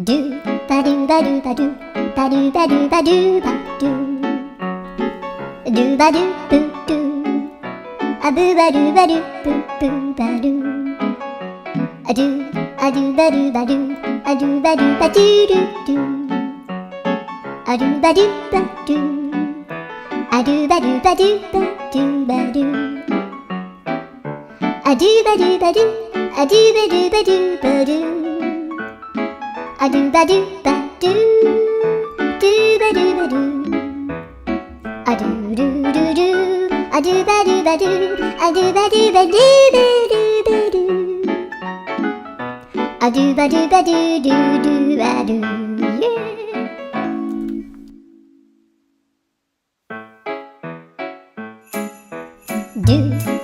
do ba do ba do ba do ba do ba do ba do ba do do ba do boo do a boo ba do ba do boo boo ba do a do ba do ba do a do ba do ba do do do a do ba do ba do a do ba do ba do ba do ba do a do ba do ba do a do ba do ba do ba do a do ba do ba do do ba do ba do a do do do do a do ba do ba do a do ba do ba do ba do ba do a do ba do ba do do do ba do yeah do